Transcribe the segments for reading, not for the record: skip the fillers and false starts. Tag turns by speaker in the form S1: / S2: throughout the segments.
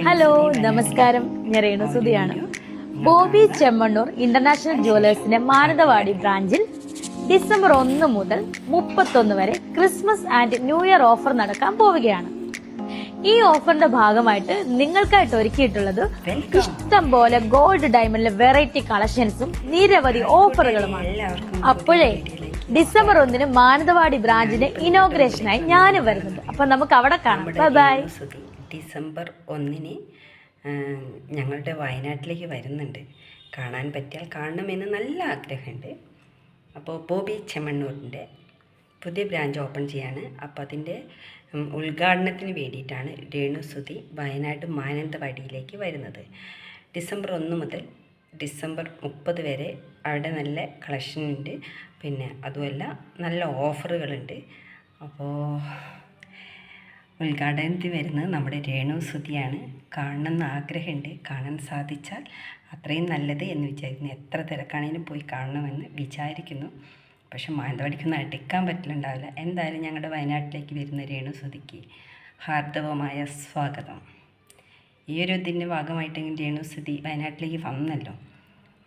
S1: Hello നമസ്കാരം, ഞാൻ രേണുസുതിയാണ്. Bobby Chemmanur international ജുവലേഴ്സിന്റെ Mananthavady ബ്രാഞ്ചിൽ ഡിസംബർ 1 മുതൽ 31 വരെ Christmas and new year offer നടക്കാൻ പോവുകയാണ്. ഈ ഓഫറിന്റെ ഭാഗമായിട്ട് നിങ്ങൾക്കായിട്ട് ഒരുക്കിയിട്ടുള്ളത് ഇഷ്ടം പോലെ ഗോൾഡ് ഡയമണ്ടിലെ വെറൈറ്റി കളക്ഷൻസും നിരവധി ഓഫറുകളുമാണ്. അപ്പോഴേ ഡിസംബർ 1 മാനന്തവാടി ബ്രാഞ്ചിന്റെ ഇനോഗ്രേഷനായി ഞാനും വരുന്നുണ്ട്. അപ്പൊ നമുക്ക് അവിടെ കാണാം. ബൈ.
S2: ഡിസംബർ 1 ഞങ്ങളുടെ വയനാട്ടിലേക്ക് വരുന്നുണ്ട്. കാണാൻ പറ്റിയാൽ കാണണമെന്ന് നല്ല ആഗ്രഹമുണ്ട്. അപ്പോൾ ബോബി ചെമ്മണ്ണൂരിൻ്റെ പുതിയ ബ്രാഞ്ച് ഓപ്പൺ ചെയ്യാണ്. അപ്പോൾ അതിൻ്റെ ഉദ്ഘാടനത്തിന് വേണ്ടിയിട്ടാണ് രേണുസുതി വയനാട് മാനന്തവാടിയിലേക്ക് വരുന്നത്. ഡിസംബർ 1 മുതൽ ഡിസംബർ 30 വരെ അവിടെ നല്ല കളക്ഷൻ ഉണ്ട്. പിന്നെ അതുമല്ല നല്ല ഓഫറുകളുണ്ട്. അപ്പോൾ ഉദ്ഘാടനത്തിൽ വരുന്നത് നമ്മുടെ രേണുസുതിയാണ്. കാണണമെന്ന് ആഗ്രഹമുണ്ട്. കാണാൻ സാധിച്ചാൽ അത്രയും നല്ലത് എന്ന് വിചാരിക്കുന്നു. എത്ര തിരക്കാണെങ്കിലും പോയി കാണണമെന്ന് വിചാരിക്കുന്നു. പക്ഷെ മാനന്തവാടിക്കൊന്നും അടുക്കാൻ പറ്റില്ലുണ്ടാവില്ല. എന്തായാലും ഞങ്ങളുടെ വയനാട്ടിലേക്ക് വരുന്ന രേണുസുതിക്ക് ഹാർദവമായ സ്വാഗതം. ഈ ഒരു ഇതിൻ്റെ ഭാഗമായിട്ടെങ്കിലും രേണുസുതി വയനാട്ടിലേക്ക് വന്നല്ലോ.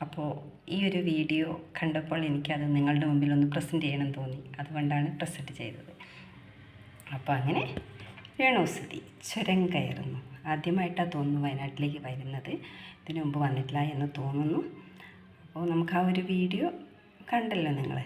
S2: അപ്പോൾ ഈ ഒരു വീഡിയോ കണ്ടപ്പോൾ എനിക്കത് നിങ്ങളുടെ മുമ്പിൽ ഒന്ന് പ്രസൻറ്റ് ചെയ്യണം തോന്നി. അതുകൊണ്ടാണ് പ്രസൻറ്റ് ചെയ്തത്. അപ്പോൾ അങ്ങനെ രേണുസുതി ചുരം കയറുന്നു. ആദ്യമായിട്ടാണ് തോന്നുന്നു വയനാട്ടിലേക്ക് വരുന്നത്. ഇതിനു മുമ്പ് വന്നിട്ടില്ല എന്ന് തോന്നുന്നു. അപ്പോൾ നമുക്ക് ആ ഒരു വീഡിയോ കണ്ടല്ലോ നിങ്ങൾ.